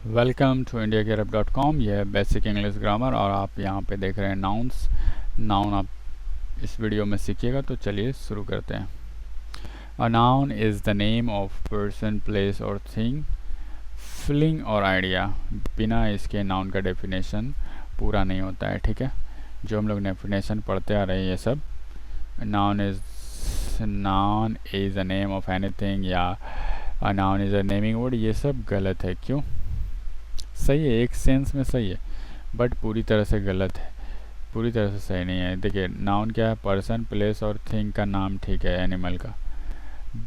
Welcome to indiagetup.com। यह है basic English grammar और आप यहाँ पे देख रहे हैं नाउन्स। नाउन आप इस वीडियो में सीखिएगा, तो चलिए शुरू करते हैं। अ noun is the name of person, place और थिंग, फीलिंग और आइडिया। बिना इसके नाउन का डेफिनेशन पूरा नहीं होता है, ठीक है। जो हम लोग डेफिनेशन पढ़ते आ रहे हैं ये सब, noun is a name of anything या a noun is a naming word, ये सब गलत है। क्यों? सही है, एक सेंस में सही है, बट पूरी तरह से गलत है, पूरी तरह से सही नहीं है। देखिए, नाउन क्या है? पर्सन, प्लेस और थिंग का नाम, ठीक है, एनिमल का।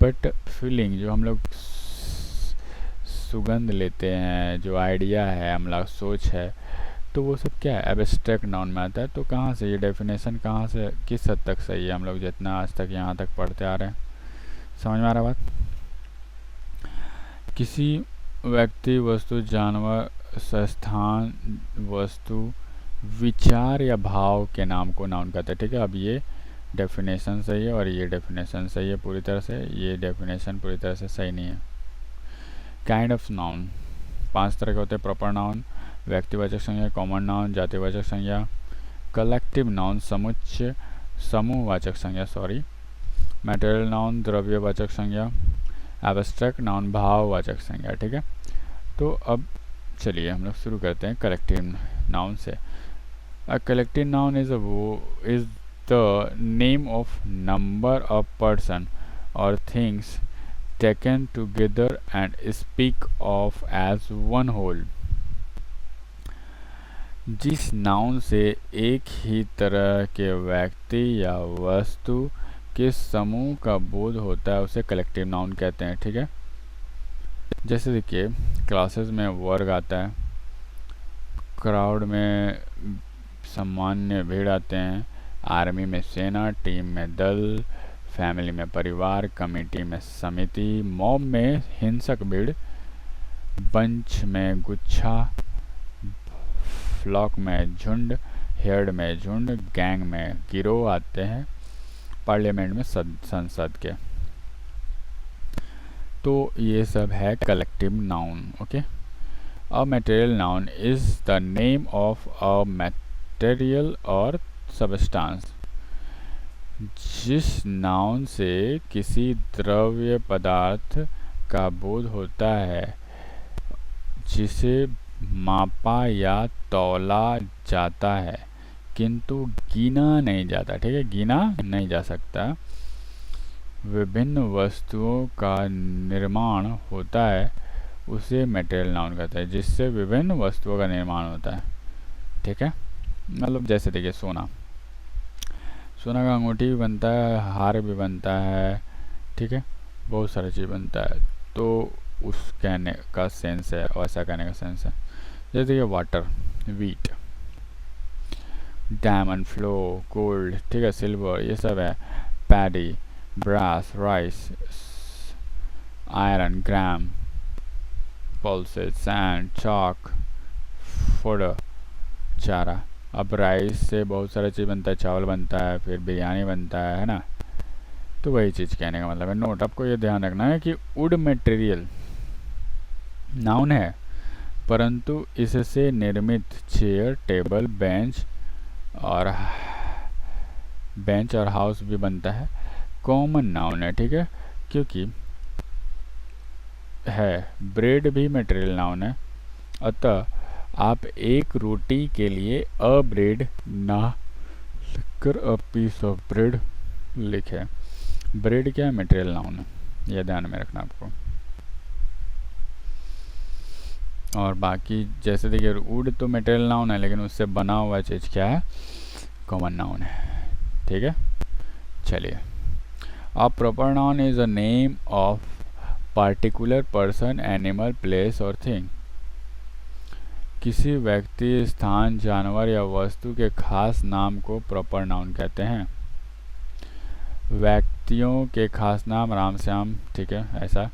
बट फीलिंग, जो हम लोग सुगंध लेते हैं, जो आइडिया है, हम लोग सोच है, तो वो सब क्या है? एब्स्ट्रैक्ट नाउन में आता है। तो कहाँ से ये डेफिनेशन, कहाँ से, किस हद तक सही है? हम लोग जितना आज तक यहाँ तक पढ़ते आ रहे हैं, समझ में आ रहा बात? किसी व्यक्ति, वस्तु, जानवर, संस्थान, वस्तु, विचार या भाव के नाम को नाउन कहते हैं, ठीक है। अब ये डेफिनेशन सही है और ये डेफिनेशन सही है पूरी तरह से, ये डेफिनेशन पूरी तरह से सही नहीं है। काइंड ऑफ नाउन 5 तरह के होते हैं। प्रॉपर नाउन, व्यक्तिवाचक संज्ञा, कॉमन नाउन, जातिवाचक संज्ञा, कलेक्टिव नाउन, समुच्चय, समूहवाचक संज्ञा, मटेरियल नाउन, द्रव्यवाचक संज्ञा, एब्स्ट्रैक्ट नाउन, भाववाचक संज्ञा, ठीक है। तो अब चलिए हम लोग शुरू करते हैं कलेक्टिव नाउन से। A collective noun is the name of number of person और things taken together and speak of as one whole. जिस नाउन से एक ही तरह के व्यक्ति या वस्तु के समूह का बोध होता है उसे कलेक्टिव नाउन कहते हैं, ठीक है। जैसे देखिए, क्लासेस में वर्ग आता है, क्राउड में सामान्य भीड़ आते हैं, आर्मी में सेना, टीम में दल, फैमिली में परिवार, कमेटी में समिति, मॉब में हिंसक भीड़, बंच में गुच्छा, फ्लॉक में झुंड, हेड में झुंड, गैंग में गिरोह आते हैं, पार्लियामेंट में संसद के। तो ये सब है collective noun, okay. A material noun is the name of a material और सबस्टांस। जिस नाउन से किसी द्रव्य पदार्थ का बोध होता है, जिसे मापा या तौला जाता है किंतु गिना नहीं जाता, ठीक है, गिना नहीं जा सकता। विभिन्न वस्तुओं का निर्माण होता है, उसे मटेरियल नाउन कहते हैं। जिससे विभिन्न वस्तुओं का निर्माण होता है, ठीक है। मतलब जैसे देखिए, सोना का अंगूठी भी बनता है, हार भी बनता है, ठीक है, बहुत सारी चीज़ बनता है। तो उस कहने का सेंस है, और ऐसा कहने का सेंस है। जैसे देखिए, water, wheat, diamond, flow, gold, ठीक है, सिल्वर, ये सब है। पैडी, ब्रास, राइस, आयरन, ग्राम, पल्सेस, सैंड, चॉक, फोडर, चारा। अब राइस से बहुत सारा चीज़ बनता है, चावल बनता है, फिर बिरयानी बनता है ना। तो वही चीज़ कहने का मतलब है। नोट, आपको ये ध्यान रखना है कि वुड मटेरियल नाउन है, परंतु इससे निर्मित चेयर, टेबल, बेंच और हाउस भी बनता है, कॉमन नाउन है, ठीक है। क्योंकि है, ब्रेड भी मटेरियल नाउन है। अतः आप एक रोटी के लिए अ ब्रेड ना लिखकर अ पीस ऑफ ब्रेड लिखें। ब्रेड क्या है? मटेरियल नाउन है, यह ध्यान में रखना आपको। और बाकी जैसे देखिए, वुड तो मटेरियल नाउन है, लेकिन उससे बना हुआ चीज़ क्या है? कॉमन नाउन है, ठीक है। चलिए, a proper noun is a name of particular person, animal, place और थिंग। किसी व्यक्ति, स्थान, जानवर या वस्तु के खास नाम को प्रॉपर नाउन कहते हैं। व्यक्तियों के खास नाम राम श्याम, ठीक है, ऐसा।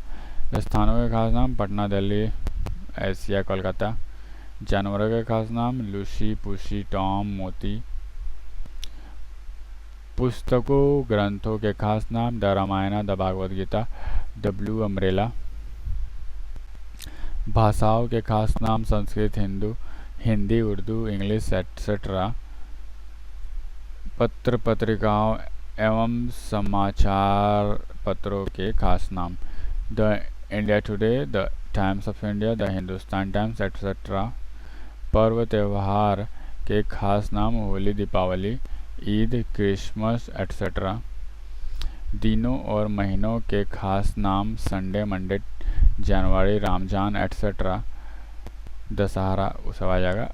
स्थानों के खास नाम पटना, दिल्ली, एशिया, कोलकाता। जानवरों के खास नाम लूसी, पुसी, टॉम, मोती। पुस्तकों, ग्रंथों के खास नाम the Ramayana, the Bhagwat Gita, the blue umbrella. भाषाओं के खास नाम संस्कृत, हिंदी, उर्दू, इंग्लिश एटसेट्रा। पत्र पत्रिकाओं एवं समाचार पत्रों के खास नाम, the India Today, the Times of India, the Hindustan Times etcetera. पर्व त्यौहार के खास नाम, होली, दीपावली, ईद, क्रिसमस एटसेट्रा। दिनों और महीनों के खास नाम, संडे, मंडे, जनवरी, रमजान एटसेट्रा। दशहरा सब आ जाएगा।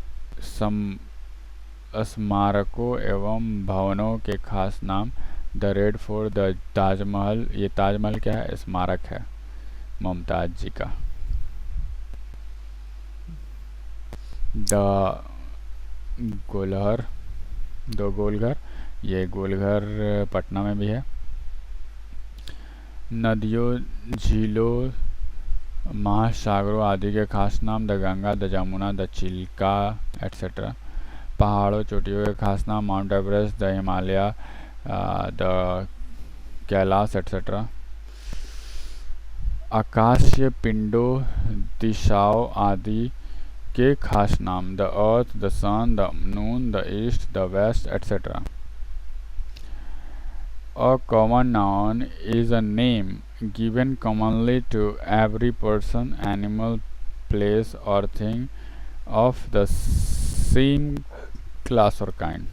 स्मारकों एवं भवनों के खास नाम, the red fort, the Taj Mahal. ये ताजमहल क्या है? स्मारक है मुमताज जी का। द गोलघर, दो गोलघर, ये गोलघर पटना में भी है। नदियों, झीलों, महासागरों आदि के खास नाम, the Ganga, the Jamuna, the Chilka etcetera. पहाड़ों, चोटियों के खास नाम, Mount Everest, the Himalaya, the Kailash etcetera. आकाशीय पिंडों, दिशाओं आदि के खास नाम, the earth, the sun, the moon, the east, the west etcetera. A common noun is a name given commonly to every person, animal, place or thing of the same class or kind.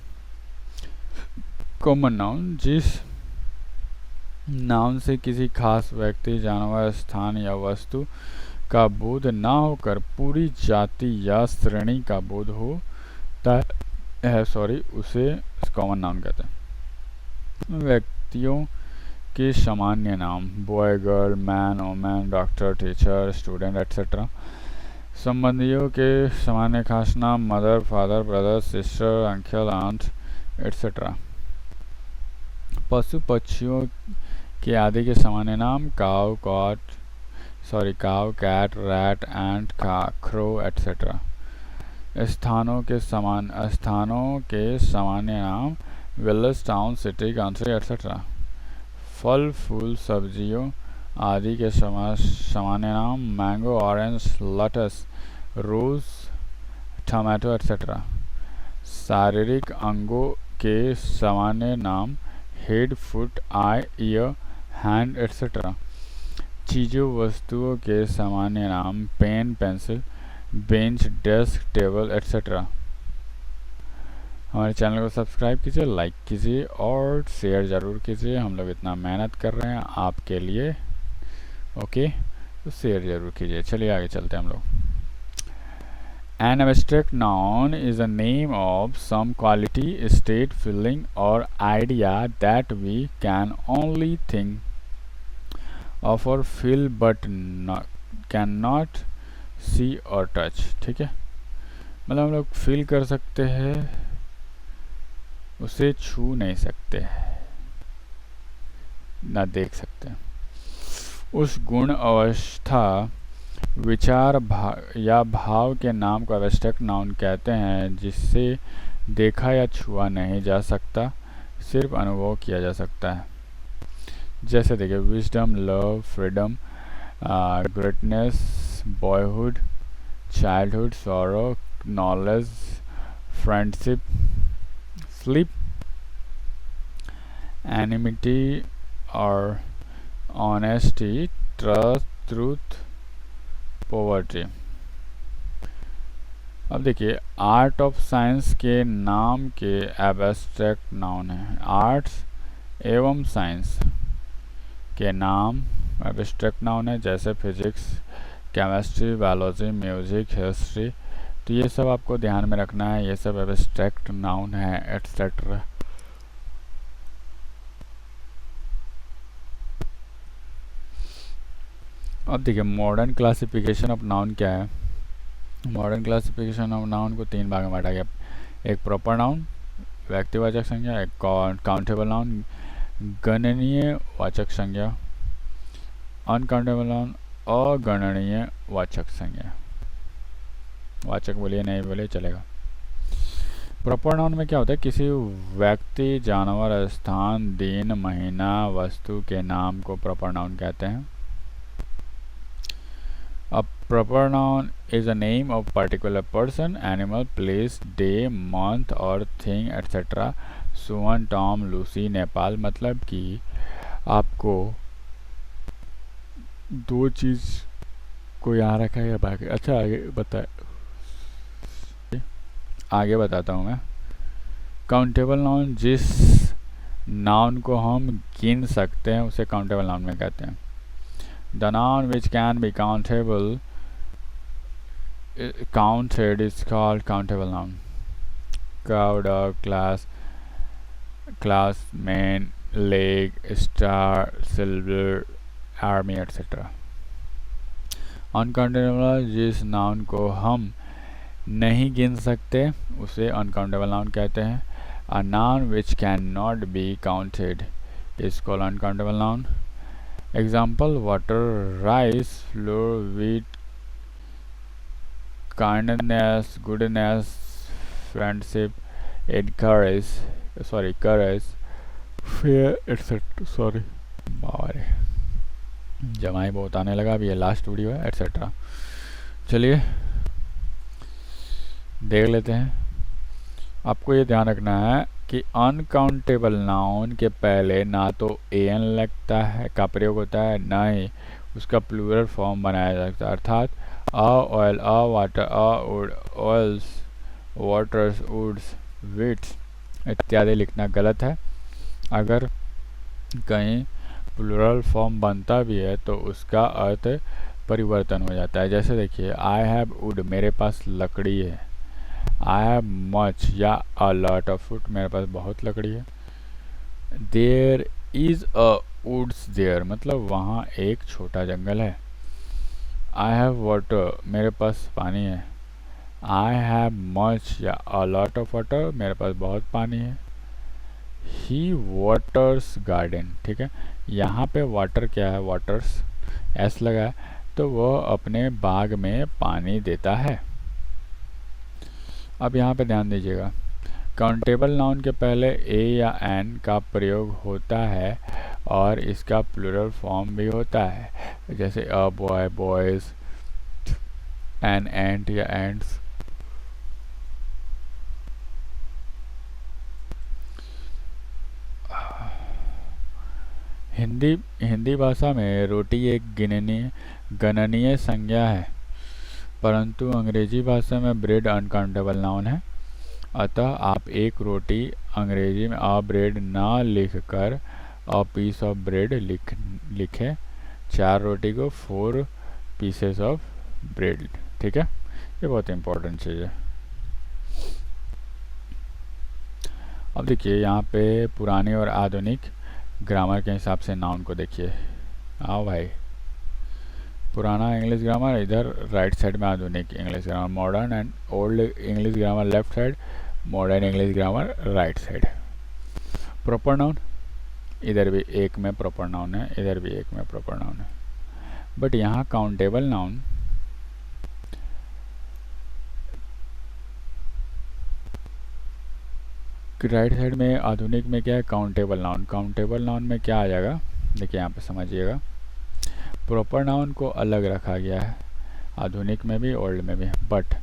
Common noun, जिस noun से किसी खास व्यक्ति, जानवर, स्थान या वस्तु का बोध ना होकर पूरी जाति या श्रेणी का बोध होता है, उसे कॉमन नाउन कहते हैं। व्यक्तियों के सामान्य नाम, boy, girl, man, women, doctor, teacher, student etcetera. संबंधियों के सामान्य खास नाम, mother, father, brother, sister, uncle, aunt etcetera. पशु पक्षियों के आदि के सामान्य नाम, cow, cat, rat, ant, crow etcetera. स्थानों के सामान्य नाम, village, town, city, country etcetera. फल, फूल, सब्जियों आदि के सामान्य नाम, mango, orange, lettuce, rose, tomato etcetera. शारीरिक अंगों के सामान्य नाम, head, foot, eye, ear, hand etcetera. चीज़ों, वस्तुओं के सामान्य नाम, pen, pencil, bench, desk, table etcetera. हमारे चैनल को सब्सक्राइब कीजिए, लाइक कीजिए और शेयर ज़रूर कीजिए। हम लोग इतना मेहनत कर रहे हैं आपके लिए, ओके, तो शेयर ज़रूर कीजिए। चलिए आगे चलते हैं हम लोग। An abstract noun is a name of some quality, state, feeling or idea that we can only think of or feel but cannot see or touch। ठीक है, मतलब हम लोग फील कर सकते हैं, उसे छू नहीं सकते, ना देख सकते। उस गुण, अवस्था, विचार या भाव के नाम को एब्स्ट्रैक्ट नाउन कहते हैं, जिससे देखा या छुआ नहीं जा सकता, सिर्फ अनुभव किया जा सकता है। जैसे देखिए, wisdom, love, freedom, greatness, boyhood, childhood, sorrow, knowledge, friendship, sleep, enmity और ऑनेस्टी, ट्रस्ट, ट्रूथ, पॉवर्टी। अब देखिए, आर्ट ऑफ साइंस के नाम के एब्स्ट्रैक्ट नाउन है। आर्ट्स एवं साइंस के नाम एब्स्ट्रैक्ट नाउन है, जैसे physics, chemistry, biology, music, history. तो ये सब आपको ध्यान में रखना है, ये सब एब्स्ट्रैक्ट नाउन है एटसेट्रा। अब देखिए, मॉडर्न क्लासिफिकेशन ऑफ नाउन क्या है। मॉडर्न क्लासिफिकेशन ऑफ नाउन को तीन भाग में बांटा गया। एक प्रॉपर नाउन, व्यक्तिवाचक संज्ञा, एक काउंटेबल नाउन, गणनीय वाचक संज्ञा, अनकाउंटेबल नाउन, अगणनीय वाचक संज्ञा। वाचक बोलिए, नहीं बोले चलेगा। प्रॉपर नाउन में क्या होता है, किसी व्यक्ति, जानवर, स्थान, दिन, महीना, वस्तु के नाम को प्रॉपर नाउन कहते हैं। A proper noun is a name of particular person, animal, place, day, month और thing etc. Suvan, Tom, Lucy, Nepal. मतलब कि आपको दो चीज़ को यहाँ रखा है बाकी। अच्छा आगे बताता हूँ मैं। काउंटेबल नाउन, जिस नाउन को हम गिन सकते हैं उसे काउंटेबल नाउन में कहते हैं। The noun which can be counted is called countable noun. Cow, dog, class, man, leg, star, silver, army etc. Uncountable, जिस नाउन को हम नहीं गिन सकते उसे अनकाउंटेबल नाउन कहते हैं। A noun which cannot be counted is called uncountable noun. Example: water, rice, flour, wheat, kindness, goodness, friendship, courage, fear, etc. बारे जमाई बहुत आने लगा। अभी ये लास्ट वीडियो है etc. चलिए देख लेते हैं। आपको ये ध्यान रखना है कि अनकाउंटेबल नाउन के पहले ना तो एन लगता है का प्रयोग होता है, ना ही उसका प्लूरल फॉर्म बनाया जाता है। अर्थात a oil, a water, a wood, oils, waters, woods, wheats इत्यादि लिखना गलत है। अगर कहीं प्लूरल फॉर्म बनता भी है तो उसका अर्थ परिवर्तन हो जाता है। जैसे देखिए, आई हैव वुड, मेरे पास लकड़ी है। आई हैव मच या अ लॉट ऑफ वुड, मेरे पास बहुत लकड़ी है। There is a woods there, मतलब वहाँ एक छोटा जंगल है। आई हैव वाटर, मेरे पास पानी है। आई हैव मच या अ लॉट ऑफ वाटर, मेरे पास बहुत पानी है। ही वाटर्स गार्डन, ठीक है। यहाँ पे वाटर क्या है, वाटर्स एस लगा है तो वह अपने बाग में पानी देता है। अब यहाँ पे ध्यान दीजिएगा, काउंटेबल नाउन के पहले ए या एन का प्रयोग होता है और इसका प्लूरल फॉर्म भी होता है। जैसे a boy, boys, an ant या एंट्स। हिंदी भाषा में रोटी एक गणनीय संज्ञा है, परंतु अंग्रेजी भाषा में ब्रेड अनकाउंटेबल नाउन है। अतः आप एक रोटी अंग्रेजी में अ ब्रेड ना लिखकर अ पीस ऑफ ब्रेड लिखें। 4 रोटी को 4 पीसेस ऑफ ब्रेड, ठीक है। ये बहुत इंपॉर्टेंट चीज़ है। अब देखिए यहाँ पे पुरानी और आधुनिक ग्रामर के हिसाब से नाउन को देखिए। आओ भाई, पुराना इंग्लिश ग्रामर इधर राइट साइड में, आधुनिक English grammar, modern and old English grammar left side, modern English grammar right side. Proper noun, इधर भी एक में प्रॉपर नाउन है, इधर भी एक में प्रॉपर नाउन है। बट यहाँ काउंटेबल नाउन राइट साइड में, आधुनिक में क्या है, काउंटेबल नाउन। काउंटेबल नाउन में क्या आ जाएगा, देखिए यहाँ पे समझिएगा। प्रॉपर नाउन को अलग रखा गया है, आधुनिक में भी ओल्ड में भी। बट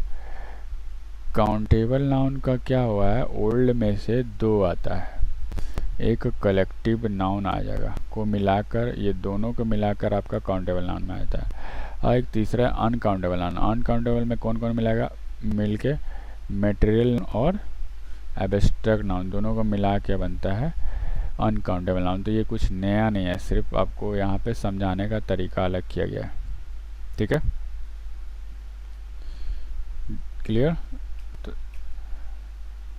काउंटेबल नाउन का क्या हुआ है, ओल्ड में से 2 आता है, एक कलेक्टिव नाउन आ जाएगा, को मिलाकर, ये दोनों को मिलाकर आपका काउंटेबल नाउन में आता है। और एक तीसरा अनकाउंटेबल नाउन। अनकाउंटेबल में कौन कौन मिलाएगा, मिलके मटेरियल और एब्स्ट्रैक्ट नाउन दोनों को मिला के बनता है अनकाउंटेबल नाउन। तो ये कुछ नया नहीं है, सिर्फ आपको यहाँ पे समझाने का तरीका अलग किया गया है, ठीक है। क्लियर?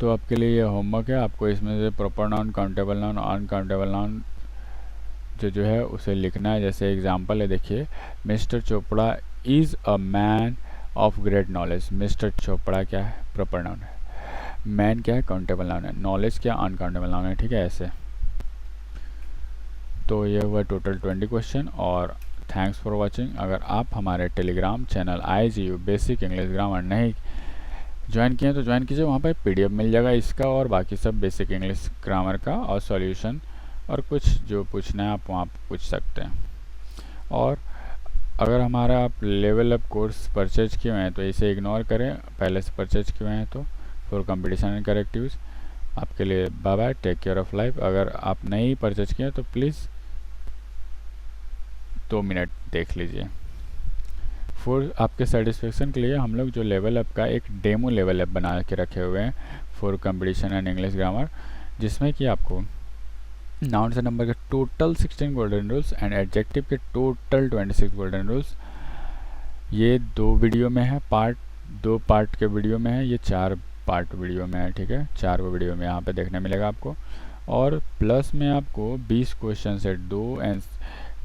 तो आपके लिए ये होमवर्क है। आपको इसमें से proper noun, countable noun, uncountable noun जो है उसे लिखना है। जैसे एग्जांपल है, देखिए, mister Chopra is a man of great knowledge. Mister Chopra क्या है, प्रॉपर नाउन है। मैन क्या है, काउंटेबल नाउन है। नॉलेज क्या, अनकाउंटेबल नाउन है, ठीक है। ऐसे तो ये हुआ टोटल 20 क्वेश्चन। और थैंक्स फॉर वाचिंग। अगर आप हमारे Telegram channel IGU basic English grammar नहीं ज्वाइन किए तो ज्वाइन कीजिए। वहाँ पर PDF मिल जाएगा इसका और बाकी सब बेसिक इंग्लिश ग्रामर का और सॉल्यूशन और कुछ जो पूछना है आप वहाँ पूछ सकते हैं। और अगर हमारा आप लेवल अप कोर्स परचेज किए हुए हैं तो इसे इग्नोर करें, पहले से परचेज किए हुए हैं तो। फॉर कंपटीशन एंड करेक्टिव्स आपके लिए bye bye, take care of life. अगर आप नहीं परचेज किए तो प्लीज़ 2 मिनट देख लीजिए। फॉर आपके सेटिस्फेक्शन के लिए हम लोग जो लेवल अप का एक डेमो लेवल अप बना के रखे हुए हैं for competition and English grammar, जिसमें कि आपको नाउन से नंबर के total 16 golden rules and adjective के टोटल 26 गोल्डन रूल्स, ये 2 वीडियो में है, 2 पार्ट के वीडियो में है, ये 4 पार्ट वीडियो में है, ठीक है। 4 वीडियो में यहाँ पे देखने मिलेगा आपको। और प्लस में आपको 20 क्वेश्चन सेट, 2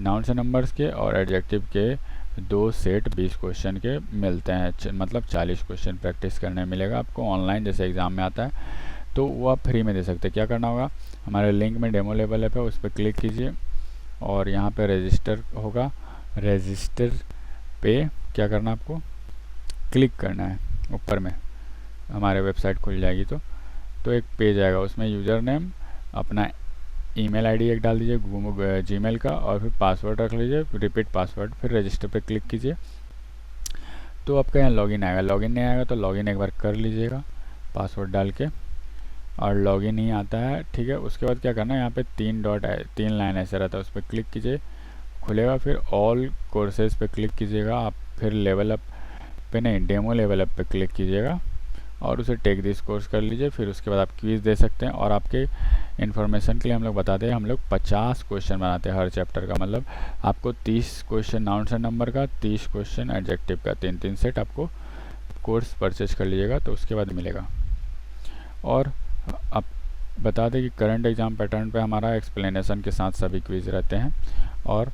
नाउन से नंबर्स के और एडजेक्टिव के 2 सेट 20 क्वेश्चन के मिलते हैं, मतलब 40 क्वेश्चन प्रैक्टिस करने मिलेगा आपको ऑनलाइन, जैसे एग्ज़ाम में आता है। तो वो आप फ्री में दे सकते हैं। क्या करना होगा, हमारे लिंक में डेमो लेवल ऐप है, उस पर क्लिक कीजिए और यहाँ पे रजिस्टर होगा, रजिस्टर पे क्या करना आपको, क्लिक करना है। ऊपर में हमारे वेबसाइट खुल जाएगी तो एक पेज आएगा, उसमें यूज़र नेम, अपना ईमेल आईडी एक डाल दीजिए जीमेल का, और फिर पासवर्ड रख लीजिए, रिपीट पासवर्ड, फिर रजिस्टर पे क्लिक कीजिए। तो आपका यहाँ लॉगिन आएगा। लॉगिन नहीं आएगा तो लॉगिन एक बार कर लीजिएगा पासवर्ड डाल के, और लॉगिन नहीं आता है, ठीक है। उसके बाद क्या करना है, यहाँ पे 3 लाइन ऐसे रहता है, उस पर क्लिक कीजिए, खुलेगा। फिर ऑल कोर्सेज पे क्लिक कीजिएगा आप, फिर लेवल अप पे नहीं, डेमो लेवल अप पे क्लिक कीजिएगा और उसे टेक दिस कोर्स कर लीजिए। फिर उसके बाद आप क्विज़ दे सकते हैं। और आपके इन्फॉर्मेशन के लिए हम लोग बताते हैं, हम लोग 50 क्वेश्चन बनाते हैं हर चैप्टर का, मतलब आपको 30 क्वेश्चन नाउन से नंबर का, 30 क्वेश्चन एडजेक्टिव का, 3-3 सेट आपको कोर्स परचेज कर लीजिएगा तो उसके बाद मिलेगा। और आप बता दें कि करंट एग्ज़ाम पैटर्न पे हमारा एक्सप्लेनेशन के साथ सभी क्विज़ रहते हैं। और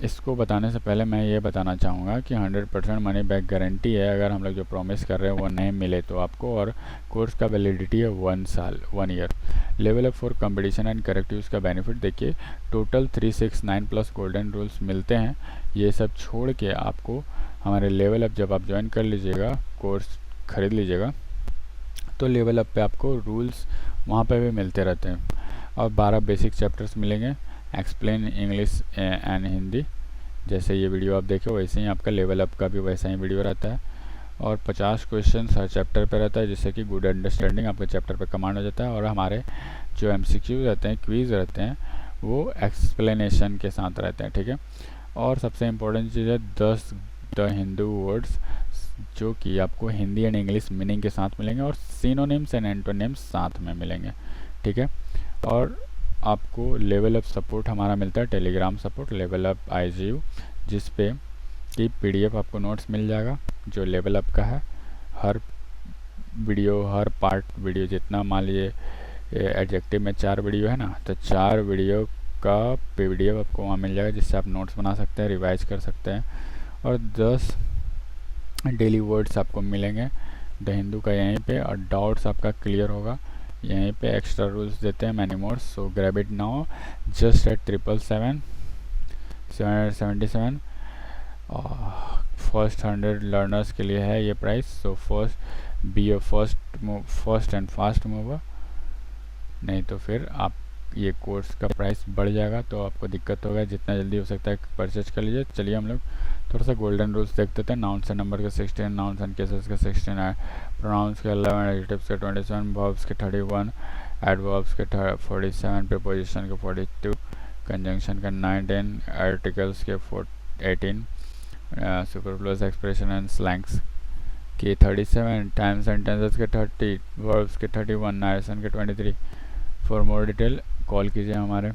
इसको बताने से पहले मैं ये बताना चाहूँगा कि 100% मनी बैक गारंटी है, अगर हम लोग जो प्रॉमिस कर रहे हैं वो नहीं मिले तो आपको। और कोर्स का वैलिडिटी है 1 साल, 1 year. Level up for competition and correctives का बेनिफिट देखिए, टोटल 369 प्लस गोल्डन रूल्स मिलते हैं। ये सब छोड़ के आपको हमारे लेवल अप जब आप ज्वाइन कर लीजिएगा, कोर्स ख़रीद लीजिएगा, तो लेवल अप पे आपको रूल्स वहाँ पे भी मिलते रहते हैं। और 12 बेसिक चैप्टर्स मिलेंगे, एक्सप्लेन इंग्लिश एंड हिंदी, जैसे ये वीडियो आप देखे वैसे ही आपका लेवल अप का भी वैसा ही वीडियो रहता है। और 50 क्वेश्चन हर चैप्टर पे रहता है, जिससे कि गुड अंडरस्टैंडिंग आपके चैप्टर पे कमांड हो जाता है। और हमारे जो एमसीक्यू रहते हैं, क्विज़ रहते हैं, वो एक्सप्लेनेशन के साथ रहते हैं, ठीक है। और सबसे इम्पोर्टेंट चीज़ है 10 द हिंदू वर्ड्स, जो कि आपको हिंदी एंड इंग्लिश मीनिंग के साथ मिलेंगे, और सिनोनिम्स एंड एंटोनिम्स साथ में मिलेंगे, ठीक है। और आपको लेवल अप सपोर्ट हमारा मिलता है, Telegram support level up IGU, जिस पे कि PDF आपको नोट्स मिल जाएगा जो लेवल अप का है। हर वीडियो, हर पार्ट वीडियो, जितना मान लीजिए एडजेक्टिव में 4 वीडियो है ना, तो 4 वीडियो का PDF आपको वहाँ मिल जाएगा, जिससे आप नोट्स बना सकते हैं, रिवाइज कर सकते हैं। और 10 डेली वर्ड्स आपको मिलेंगे द हिंदू का यहीं पे, और डाउट्स आपका क्लियर होगा यहीं पे। एक्स्ट्रा रूल्स देते हैं many more, so grab it now just at 777 first 100 learners के लिए है ये price. So first be a first and fast mover, नहीं तो फिर आप ये कोर्स का प्राइस बढ़ जाएगा तो आपको दिक्कत होगा। जितना जल्दी हो सकता है परचेज कर लीजिए। चलिए हम लोग थोड़ा सा गोल्डन रूल्स देखते थे। नाउन्स एंड नंबर के 16, नाउन्स एंड केसेस के 16, प्रोनाउंस के 11, एडजेक्टिव्स के 27, वर्ब्स के 31, एडवर्ब्स के 47, प्रीपोजिशन के 42, कंजंक्शन के 19, आर्टिकल्स के 18, सुपरफ्लुअस एक्सप्रेशन एंड स्लैंग्स के 37, टाइम सेंटेंसेस के 30, वर्ब्स के 31, नरेशन के 23। फॉर मोर डिटेल कॉल कीजिए हमारे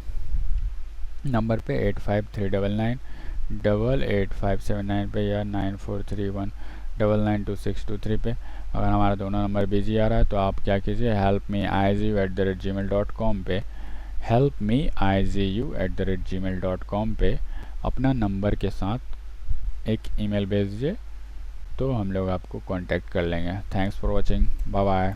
नंबर पे 8539988579 पे या 9431992623 पे। अगर हमारा दोनों नंबर बिजी आ रहा है तो आप क्या कीजिए, helpmeigu@gmail.com पे, helpmeigu@gmail.com पे अपना नंबर के साथ एक ईमेल भेज दीजिए, तो हम लोग आपको कांटेक्ट कर लेंगे। Thanks for watching, bye bye.